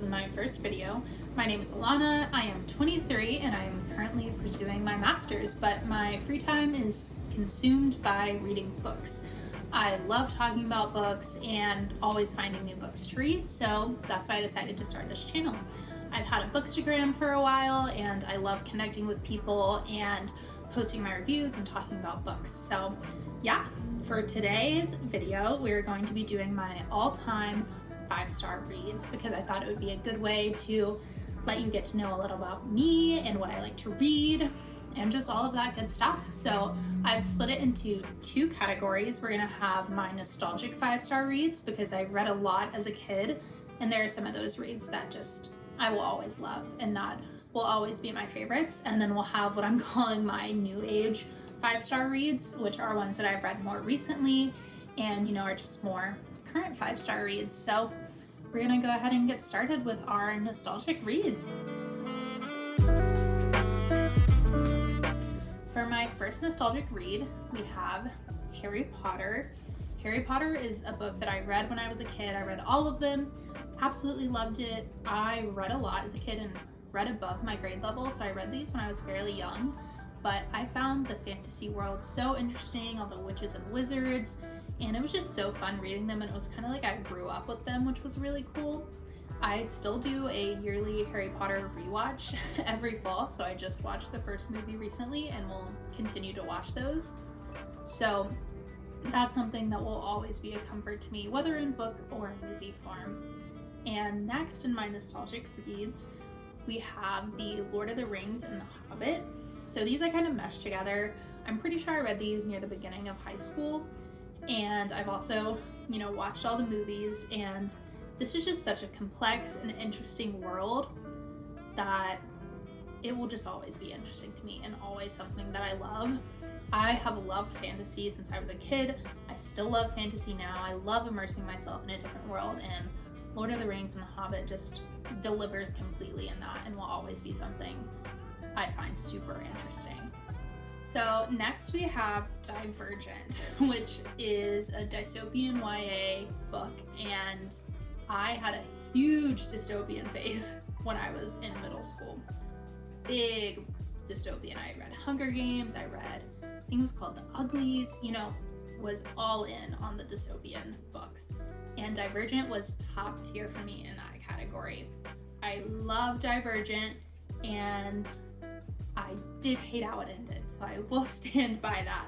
this is my first video. My name is Alana, I am 23 and I am currently pursuing my master's, but my free time is consumed by reading books. I love talking about books and always finding new books to read, so that's why I decided to start this channel. I've had a bookstagram for a while and I love connecting with people and posting my reviews and talking about books. So yeah, for today's video, we're going to be doing my all-time 5-star reads because I thought it would be a good way to let you get to know a little about me and what I like to read and just all of that good stuff. So I've split it into two categories. We're gonna have my nostalgic 5-star reads because I read a lot as a kid, and there are some of those reads that just I will always love and that will always be my favorites. And then we'll have what I'm calling my new age 5-star reads, which are ones that I've read more recently and are just more current 5-star reads. So we're gonna go ahead and get started with our nostalgic reads. For my first nostalgic read, we have Harry Potter. Harry Potter is a book that I read when I was a kid. I read all of them, absolutely loved it. I read a lot as a kid and read above my grade level, so I read these when I was fairly young, but I found the fantasy world so interesting, all the witches and wizards, and it was just so fun reading them, and it was kind of like I grew up with them, which was really cool. I still do a yearly Harry Potter rewatch every fall, so I just watched the first movie recently and will continue to watch those. So that's something that will always be a comfort to me, whether in book or movie form. And next in my nostalgic reads, we have the Lord of the Rings and the Hobbit. So these I kind of meshed together. I'm pretty sure I read these near the beginning of high school, and I've also, watched all the movies, and this is just such a complex and interesting world that it will just always be interesting to me and always something that I love. I have loved fantasy since I was a kid. I still love fantasy now. I love immersing myself in a different world, and Lord of the Rings and the Hobbit just delivers completely in that and will always be something I find super interesting. So next we have Divergent, which is a dystopian YA book, and I had a huge dystopian phase when I was in middle school. Big dystopian. I read Hunger Games, I think it was called The Uglies, was all in on the dystopian books. And Divergent was top tier for me in that category. I love Divergent, and I did hate how it ended, so I will stand by that.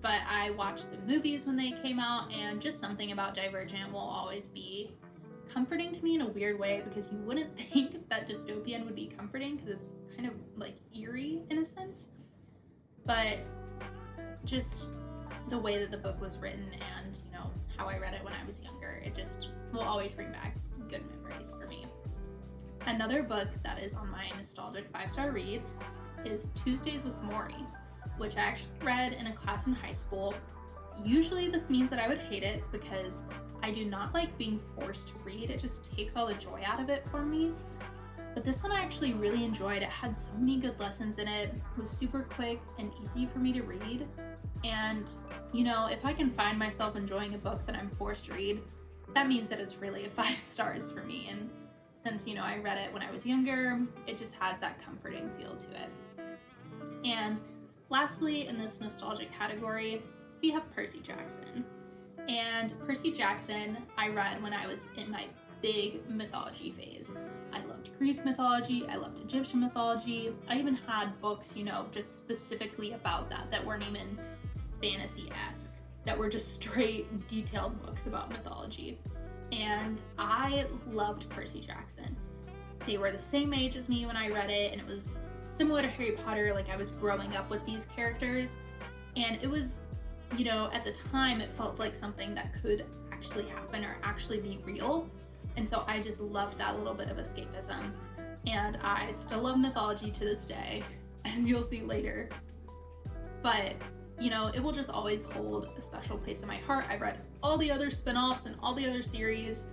But I watched the movies when they came out, and just something about Divergent will always be comforting to me in a weird way, because you wouldn't think that dystopian would be comforting because it's kind of like eerie in a sense. But just the way that the book was written and how I read it when I was younger, it just will always bring back good memories for me. Another book that is on my nostalgic 5-star read is Tuesdays with Morrie, which I actually read in a class in high school. Usually this means that I would hate it because I do not like being forced to read. It just takes all the joy out of it for me. But this one I actually really enjoyed. It had so many good lessons in it. It was super quick and easy for me to read. And if I can find myself enjoying a book that I'm forced to read, that means that it's really a 5 stars for me. And since I read it when I was younger, it just has that comforting feel to it. And lastly, in this nostalgic category, we have Percy Jackson. And Percy Jackson I read when I was in my big mythology phase. I loved Greek mythology, I loved Egyptian mythology. I even had books, just specifically about that weren't even fantasy-esque, that were just straight detailed books about mythology. And I loved Percy Jackson. They were the same age as me when I read it, and it was similar to Harry Potter, like I was growing up with these characters, and it was, at the time it felt like something that could actually happen or actually be real. And so I just loved that little bit of escapism. And I still love mythology to this day, as you'll see later. But, it will just always hold a special place in my heart. I've read all the other spin-offs and all the other series,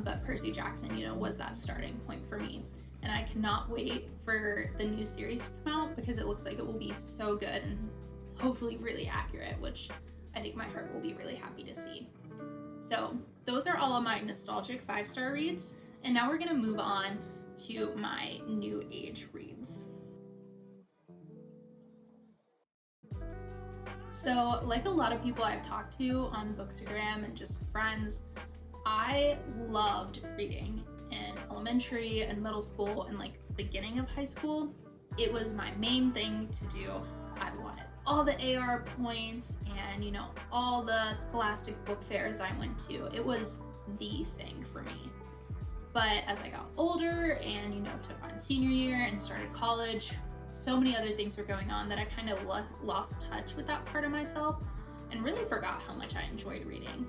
but Percy Jackson, was that starting point for me. And I cannot wait for the new series to come out because it looks like it will be so good and hopefully really accurate, which I think my heart will be really happy to see. So those are all of my nostalgic 5-star reads. And now we're gonna move on to my new age reads. So, like a lot of people I've talked to on bookstagram and just friends, I loved reading in elementary and middle school and like beginning of high school. It was my main thing to do. I wanted all the AR points and, you know, all the scholastic book fairs I went to. It was the thing for me. But as I got older and, you know, took on senior year and started college, so many other things were going on that I kind of lost touch with that part of myself and really forgot how much I enjoyed reading.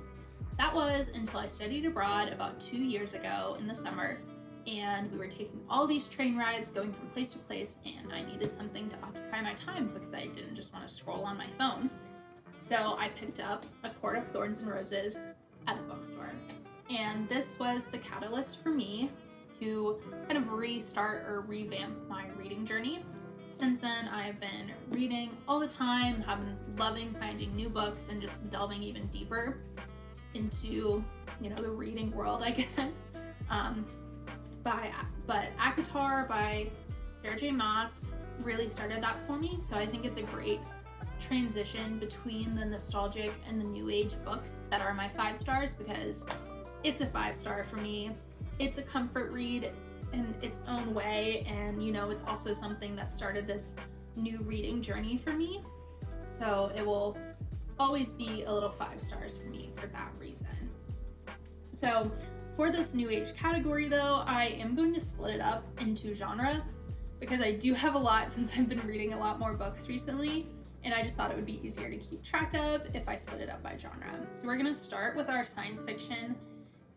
That was until I studied abroad about 2 years ago in the summer, and we were taking all these train rides going from place to place, and I needed something to occupy my time because I didn't just want to scroll on my phone. So I picked up A Court of Thorns and Roses at a bookstore. And this was the catalyst for me to kind of restart or revamp my reading journey. Since then, I've been reading all the time, have been loving finding new books and just delving even deeper into, you know, the reading world, I guess. But ACOTAR by Sarah J. Maas really started that for me. So I think it's a great transition between the nostalgic and the new age books that are my 5 stars, because it's a 5-star for me. It's a comfort read in its own way, and you know, it's also something that started this new reading journey for me. So it will always be a little 5 stars for me for that reason. So for this new age category though, I am going to split it up into genre because I do have a lot since I've been reading a lot more books recently, and I just thought it would be easier to keep track of if I split it up by genre. So we're gonna start with our science fiction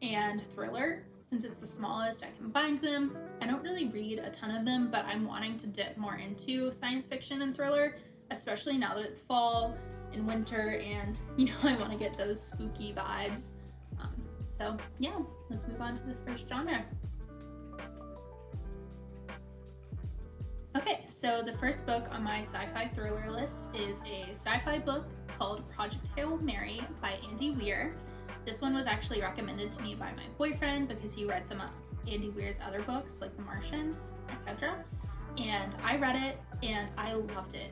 and thriller. Since it's the smallest, I combined them. I don't really read a ton of them, but I'm wanting to dip more into science fiction and thriller, especially now that it's fall and winter and, you know, I want to get those spooky vibes. So yeah, let's move on to this first genre. Okay, so the first book on my sci-fi thriller list is a sci-fi book called Project Hail Mary by Andy Weir. This one was actually recommended to me by my boyfriend because he read some of Andy Weir's other books like The Martian, etc. And I read it and I loved it.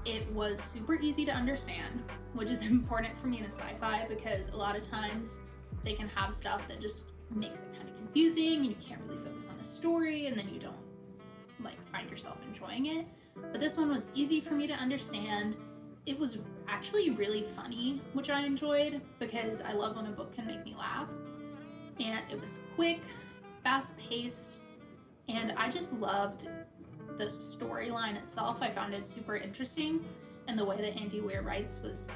It was super easy to understand, which is important for me in a sci-fi because a lot of times they can have stuff that just makes it kind of confusing and you can't really focus on the story, and then you don't like find yourself enjoying it. But this one was easy for me to understand. It was actually really funny, which I enjoyed because I love when a book can make me laugh. And it was quick, fast-paced, and I just loved the storyline itself. I found it super interesting, and the way that Andy Weir writes was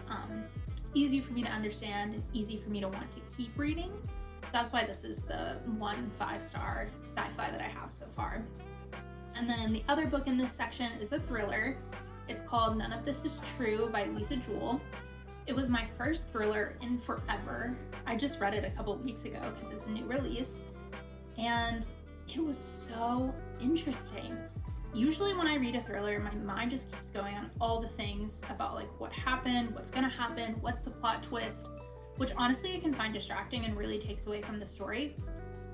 easy for me to understand and easy for me to want to keep reading. So that's why this is the 1 5-star sci-fi that I have so far. And then the other book in this section is a thriller. It's called None of This Is True by Lisa Jewell. It was my first thriller in forever. I just read it a couple weeks ago because it's a new release, and it was so interesting. Usually when I read a thriller, my mind just keeps going on all the things about like what happened, what's gonna happen, what's the plot twist, which honestly I can find distracting and really takes away from the story.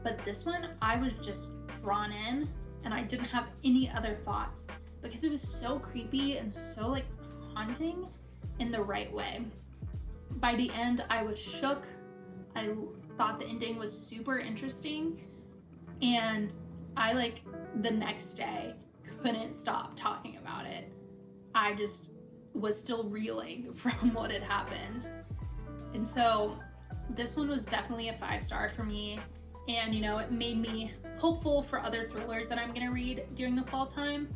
But this one, I was just drawn in and I didn't have any other thoughts because it was so creepy and so like haunting in the right way. By the end, I was shook. I thought the ending was super interesting, and I like the next day couldn't stop talking about it. I just was still reeling from what had happened. And so this one was definitely a 5-star for me. And you know, it made me hopeful for other thrillers that I'm gonna read during the fall time.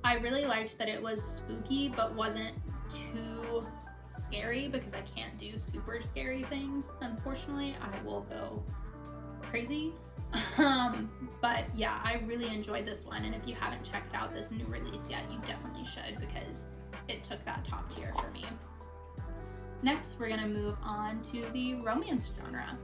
I really liked that it was spooky but wasn't too scary because I can't do super scary things. Unfortunately, I will go crazy. But yeah, I really enjoyed this one, and if you haven't checked out this new release yet, you definitely should because it took that top tier for me. Next, we're gonna move on to the romance genre.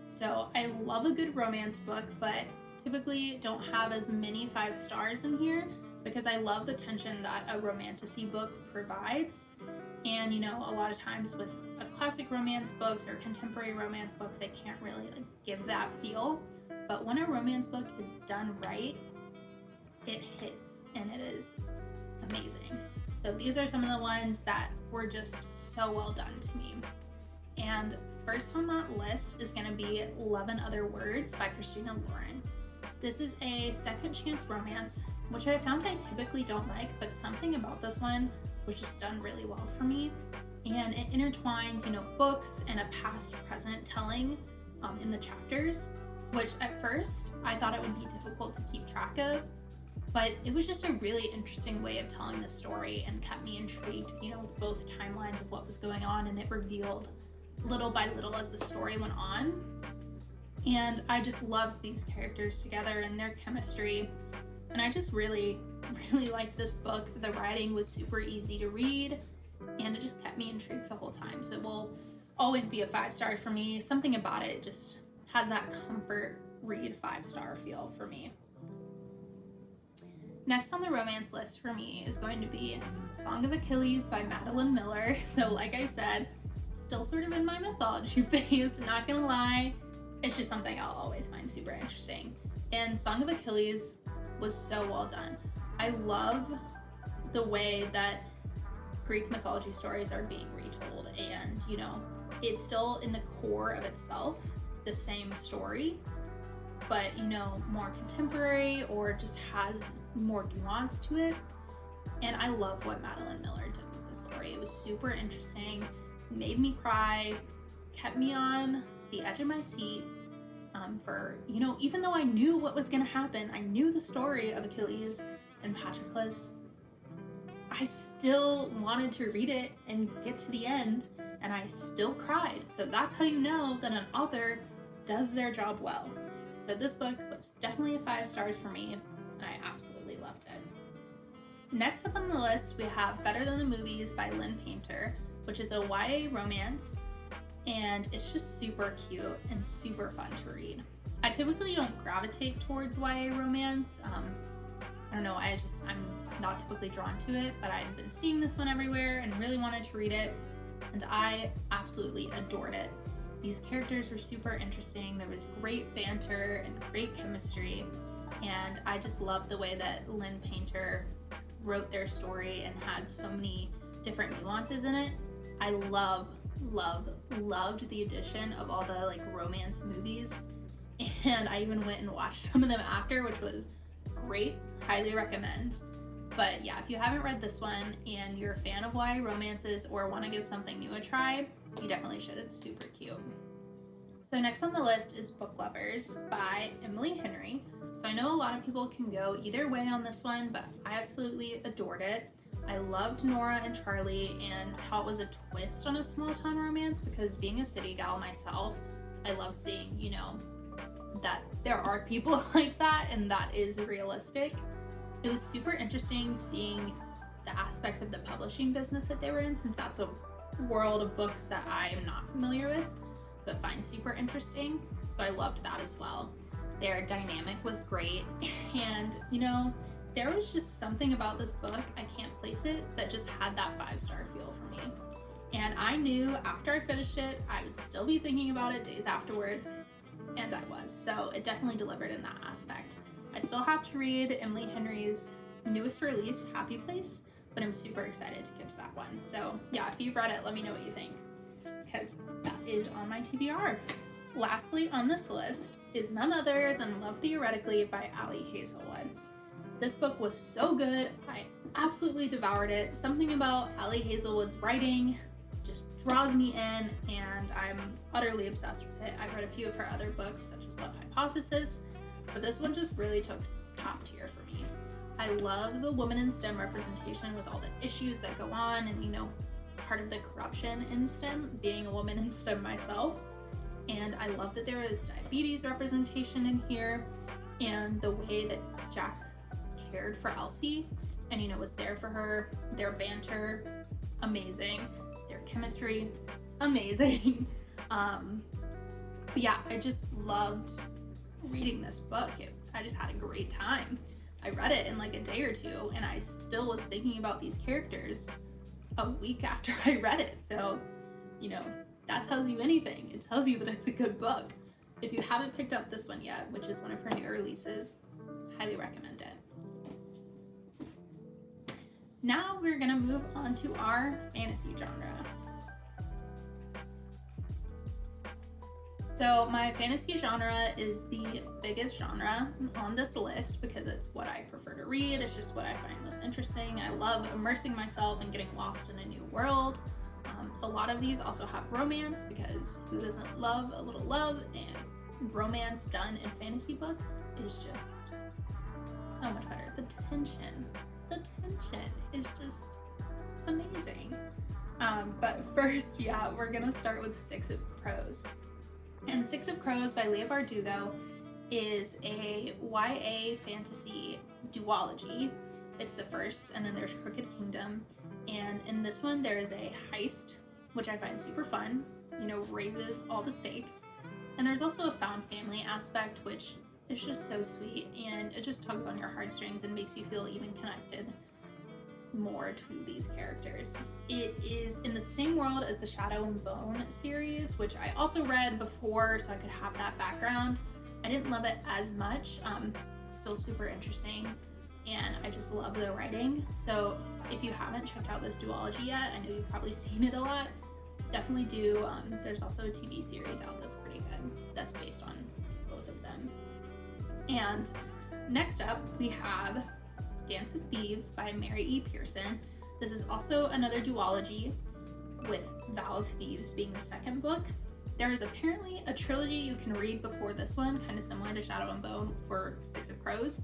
So I love a good romance book, but typically don't have as many 5 stars in here because I love the tension that a romantasy book provides. And you know, a lot of times with a classic romance books or contemporary romance book, they can't really like give that feel. But when a romance book is done right, it hits and it is amazing. So these are some of the ones that were just so well done to me. And first on that list is going to be Love and Other Words by Christina Lauren. This is a second chance romance, which I found I typically don't like, but something about this one was just done really well for me. And it intertwines, books and a past present telling in the chapters, which at first I thought it would be difficult to keep track of, but it was just a really interesting way of telling the story and kept me intrigued, with both timelines of what was going on, and it revealed little by little as the story went on. And I just loved these characters together and their chemistry. And I just really, really liked this book. The writing was super easy to read and it just kept me intrigued the whole time. So it will always be a 5-star for me. Something about it just has that comfort read 5-star feel for me. Next on the romance list for me is going to be Song of Achilles by Madeline Miller. So like I said, still sort of in my mythology phase, not gonna lie, it's just something I'll always find super interesting. And Song of Achilles was so well done. I love the way that Greek mythology stories are being retold, and it's still in the core of itself the same story, but more contemporary or just has more nuance to it. And I love what Madeline Miller did with the story. It was super interesting, made me cry, kept me on the edge of my seat for, even though I knew what was going to happen, I knew the story of Achilles and Patroclus, I still wanted to read it and get to the end, and I still cried. So that's how you know that an author does their job well. So this book was definitely a 5 stars for me, and I absolutely loved it. Next up on the list, we have Better Than the Movies by Lynn Painter, which is a YA romance, and it's just super cute and super fun to read. I typically don't gravitate towards YA romance. I don't know, I'm not typically drawn to it, but I'd been seeing this one everywhere and really wanted to read it, and I absolutely adored it. These characters were super interesting. There was great banter and great chemistry, and I just loved the way that Lynn Painter wrote their story and had so many different nuances in it. I loved the addition of all the romance movies, and I even went and watched some of them after, which was great. Highly recommend. But yeah, if you haven't read this one and you're a fan of YA romances or want to give something new a try, you definitely should. It's super cute. So next on the list is Book Lovers by Emily Henry. So I know a lot of people can go either way on this one, but I absolutely adored it. I loved Nora and Charlie and how it was a twist on a small town romance, because being a city gal myself, I love seeing, that there are people like that and that is realistic. It was super interesting seeing the aspects of the publishing business that they were in, since that's a world of books that I am not familiar with, but find super interesting. So I loved that as well. Their dynamic was great, and there was just something about this book, I can't place it, that just had that 5-star feel for me. And I knew after I finished it, I would still be thinking about it days afterwards, and I was. So it definitely delivered in that aspect. I still have to read Emily Henry's newest release, Happy Place, but I'm super excited to get to that one. So yeah, if you've read it, let me know what you think, because that is on my TBR. Lastly on this list is none other than Love Theoretically by Ali Hazelwood. This book was so good. I absolutely devoured it. Something about Ali Hazelwood's writing just draws me in, and I'm utterly obsessed with it. I've read a few of her other books, such as Love Hypothesis, but this one just really took top tier for me. I love the woman in STEM representation with all the issues that go on, and part of the corruption in STEM, being a woman in STEM myself. And I love that there is diabetes representation in here, and the way that Jack cared for Elsie and was there for her. Their banter, amazing. Their chemistry, amazing. But yeah, I just loved reading this book. I just had a great time. I read it in a day or two, and I still was thinking about these characters a week after I read it. So that tells you anything. It tells you that it's a good book. If you haven't picked up this one yet, which is one of her new releases, highly recommend it. Now we're gonna move on to our fantasy genre. So my fantasy genre is the biggest genre on this list because it's what I prefer to read. It's just what I find most interesting. I love immersing myself and getting lost in a new world. A lot of these also have romance because who doesn't love a little love, and romance done in fantasy books is just so much better. The tension is just amazing. But first, we're gonna start with Six of Crows. And Six of Crows by Leigh Bardugo is a YA fantasy duology. It's the first, and then there's Crooked Kingdom. And in this one, there is a heist, which I find super fun, raises all the stakes. And there's also a found family aspect, which is just so sweet, and it just tugs on your heartstrings and makes you feel even connected more to these characters. It is in the same world as the Shadow and Bone series, which I also read before so I could have that background. I didn't love it as much, still super interesting, and I just love the writing. So if you haven't checked out this duology yet, I know you've probably seen it a lot, definitely do. There's also a TV series out that's pretty good that's based on both of them. And next up we have Dance of Thieves by Mary E. Pearson. This is also another duology, with Vow of Thieves being the second book. There is apparently a trilogy you can read before this one, kind of similar to Shadow and Bone for Six of Crows,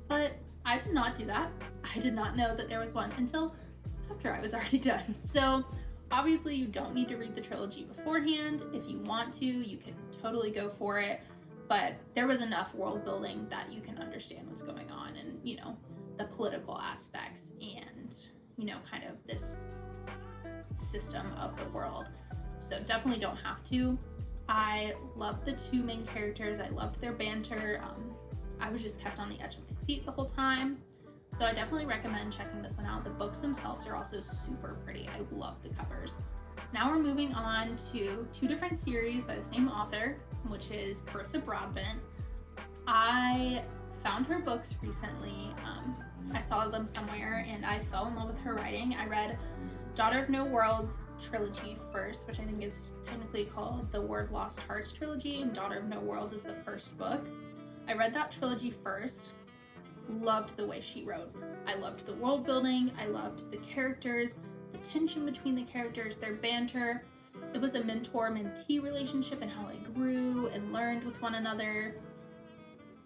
but I did not do that. I did not know that there was one until after I was already done. So obviously you don't need to read the trilogy beforehand. If you want to, you can totally go for it, but there was enough world building that you can understand what's going on and, the political aspects and, kind of this system of the world. So definitely don't have to. I loved the two main characters. I loved their banter. I was just kept on the edge of my seat the whole time. So I definitely recommend checking this one out. The books themselves are also super pretty. I love the covers. Now we're moving on to two different series by the same author, which is Carissa Broadbent. I found her books recently. I saw them somewhere and I fell in love with her writing. I read Daughter of No Worlds trilogy first, which I think is technically called the Word Lost Hearts trilogy, and Daughter of No Worlds is the first book. I read that trilogy first, loved the way she wrote. I loved the world building, I loved the characters, the tension between the characters, their banter. It was a mentor-mentee relationship and how they grew and learned with one another.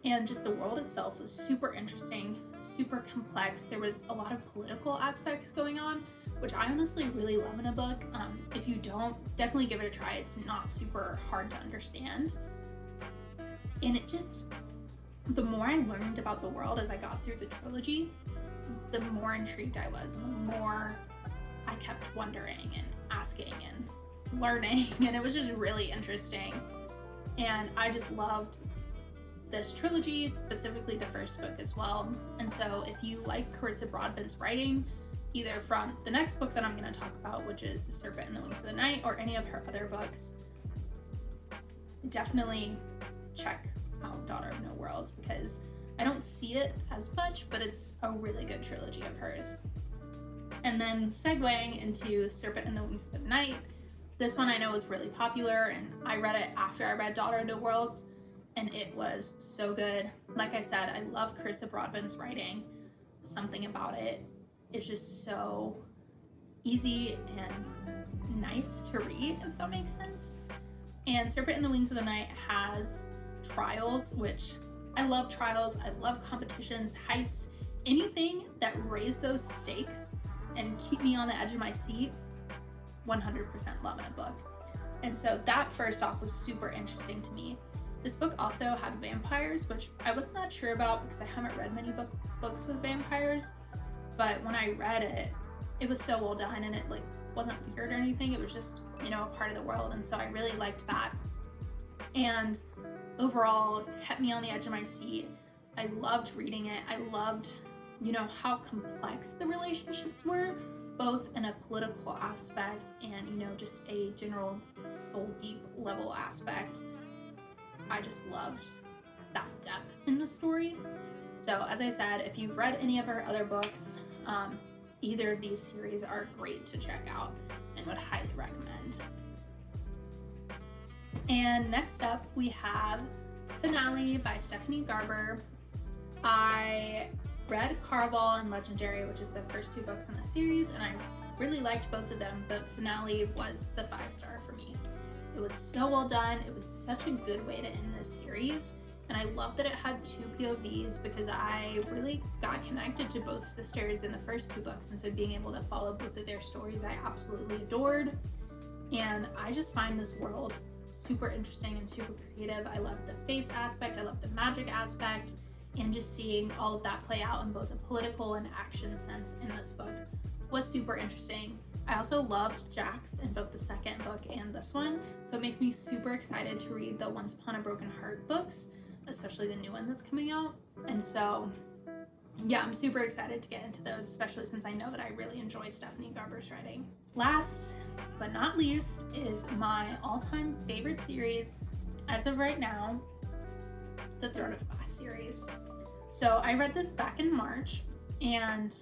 And just the world itself was super interesting, super complex. There was a lot of political aspects going on, which I honestly really love in a book. If you don't, definitely give it a try. It's not super hard to understand. And it just, the more I learned about the world as I got through the trilogy, the more intrigued I was, and the more I kept wondering and asking and learning, and it was just really interesting. And I just loved this trilogy, specifically the first book as well. And so if you like Carissa Broadbent's writing, either from the next book that I'm going to talk about, which is The Serpent and the Wings of the Night, or any of her other books, definitely check out Daughter of No Worlds, because I don't see it as much, but it's a really good trilogy of hers. And then segueing into Serpent and the Wings of the Night, this one I know was really popular, and I read it after I read Daughter of No Worlds, and it was so good. Like I said, I love Carissa Broadbent's writing. Something about it is just so easy and nice to read, if that makes sense. And Serpent and the Wings of the Night has trials, which I love trials. I love competitions, heists, anything that raise those stakes and keep me on the edge of my seat. 100% love in a book. And so that first off was super interesting to me. This book also had vampires, which I wasn't that sure about because I haven't read many books with vampires. But when I read it, it was so well done, and it wasn't weird or anything. It was just, a part of the world. And so I really liked that. And overall, kept me on the edge of my seat. I loved reading it. I loved, how complex the relationships were. both in a political aspect and, you know, just a general soul deep level aspect. I just loved that depth in the story. So as I said, if you've read any of her other books, either of these series are great to check out and would highly recommend. And next up we have Finale by Stephanie Garber. I read Caraval and Legendary, which is the first 2 books in the series, and I really liked both of them, but Finale was the 5-star for me. It was so well done. It was such a good way to end this series, and I love that it had 2 POVs because I really got connected to both sisters in the first 2 books, and so being able to follow both of their stories I absolutely adored. And I just find this world super interesting and super creative. I love the fates aspect, I love the magic aspect, and just seeing all of that play out in both a political and action sense in this book was super interesting. I also loved Jax in both the second book and this one, so it makes me super excited to read the Once Upon a Broken Heart books, especially the new one that's coming out. And so yeah, I'm super excited to get into those, especially since I know that I really enjoy Stephanie Garber's writing. Last but not least is my all-time favorite series as of right now, the Throne of Glass series. So I read this back in March and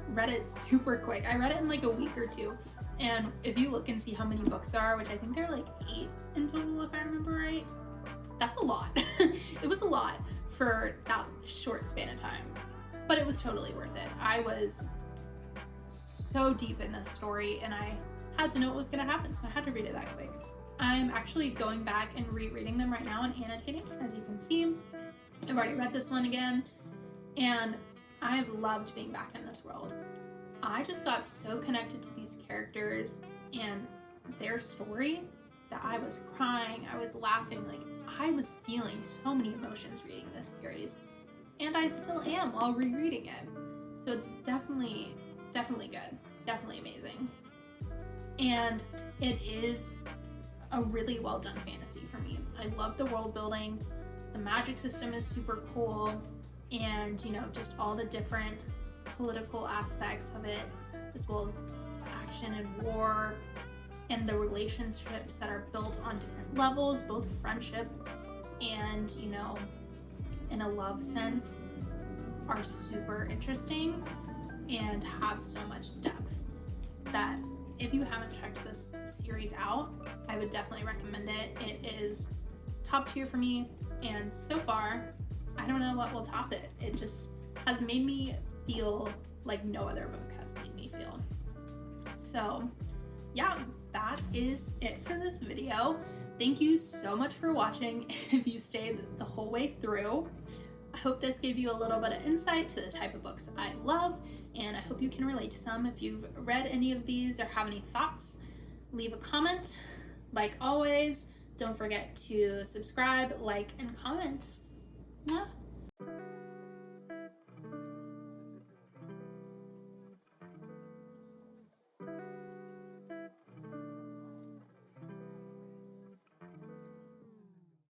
read it super quick. I read it in like a week or 2. And if you look and see how many books there are, which I think there are like 8 in total if I remember right, that's a lot. It was a lot for that short span of time, but it was totally worth it. I was so deep in this story and I had to know what was going to happen, so I had to read it that quick. I'm actually going back and rereading them right now and annotating, as you can see. I've already read this one again, and I've loved being back in this world. I just got so connected to these characters and their story that I was crying, I was laughing, like I was feeling so many emotions reading this series, and I still am while rereading it. So it's definitely good, definitely amazing. And it is a really well done fantasy for me. I love the world building, the magic system is super cool, and you know, just all the different political aspects of it, as well as action and war, and the relationships that are built on different levels, both friendship and, you know, in a love sense, are super interesting and have so much depth that if you haven't checked this series out, I would definitely recommend it. It is top tier for me, and so far, I don't know what will top it. It just has made me feel like no other book has made me feel. So yeah, that is it for this video. Thank you so much for watching if you stayed the whole way through. I hope this gave you a little bit of insight to the type of books I love, and I hope you can relate to some. If you've read any of these or have any thoughts, leave a comment. Like always, don't forget to subscribe, like, and comment. Mwah.